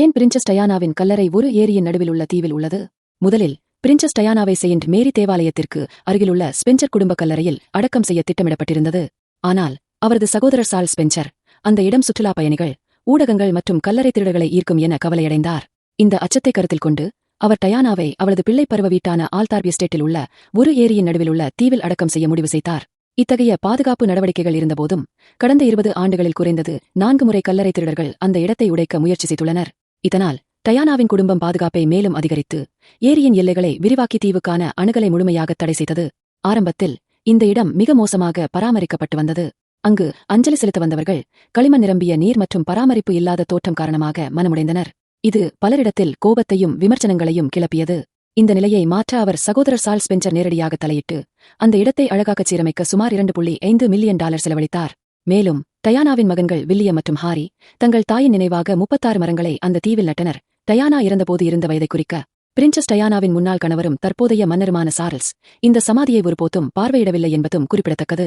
ஏன் பிரின்சஸ் டயானாவின் கல்லறை ஒரு ஏரியின் நடுவில் உள்ள தீவில் உள்ளது? முதலில் பிரின்சஸ் டயானாவை செயின்ட் மேரி தேவாலயத்திற்கு அருகிலுள்ள ஸ்பென்சர் குடும்ப கல்லறையில் அடக்கம் செய்ய திட்டமிடப்பட்டிருந்தது. ஆனால் அவரது சகோதரர் சார்ல்ஸ் ஸ்பென்சர் அந்த இடம் சுற்றுலா பயணிகள், ஊடகங்கள் மற்றும் கல்லறை திருடர்களை ஈர்க்கும் என கவலையடைந்தார். இந்த அச்சத்தை கருத்தில் கொண்டு அவர் டயானாவை அவளது பிள்ளை பருவ வீட்டான ஆல்தார்பி எஸ்டேட்டில் உள்ள ஒரு ஏரியின் நடுவில் உள்ள தீவில் அடக்கம் செய்ய முடிவு செய்தார். இத்தகைய பாதுகாப்பு நடவடிக்கைகள் இருந்தபோதும் கடந்த 20 ஆண்டுகளில் குறைந்தது 4 முறை கல்லறை திருடர்கள் அந்த இடத்தை உடைக்க முயற்சி செய்துள்ளனர். இதனால் டயானாவின் குடும்பம் பாதுகாப்பை மேலும் அதிகரித்து ஏரியின் எல்லைகளை விரிவாக்கி தீவுக்கான அணுகலை முழுமையாக தடை செய்தது. ஆரம்பத்தில் இந்த இடம் மிக மோசமாக பராமரிக்கப்பட்டு வந்தது. அங்கு அஞ்சலி செலுத்த வந்தவர்கள் களிமண் நிரம்பிய நீர் மற்றும் பராமரிப்பு இல்லாத தோற்றம் காரணமாக மனமுடைந்தனர். இது பலரிடத்தில் கோபத்தையும் விமர்சனங்களையும் கிளப்பியது. இந்த நிலையை மாற்ற அவர் சகோதரர் சார்ல்ஸ் ஸ்பென்சர் நேரடியாக தலையிட்டு அந்த இடத்தை அழகாகச் சீரமைக்க சுமார் $2.5 மில்லியன் செலவழித்தார். மேலும் டயானாவின் மகன்கள் வில்லியம் மற்றும் ஹாரி தங்கள் தாயின் நினைவாக 36 மரங்களை அந்த தீவில் நட்டனர். டயானா இறந்தபோது இருந்த வயதை குறிக்க பிரின்சஸ் டயானாவின் முன்னாள் கணவரும் தற்போதைய மன்னருமான சார்ல்ஸ் இந்த சமாதியை ஒருபோதும் பார்வையிடவில்லை என்பதும் குறிப்பிடத்தக்கது.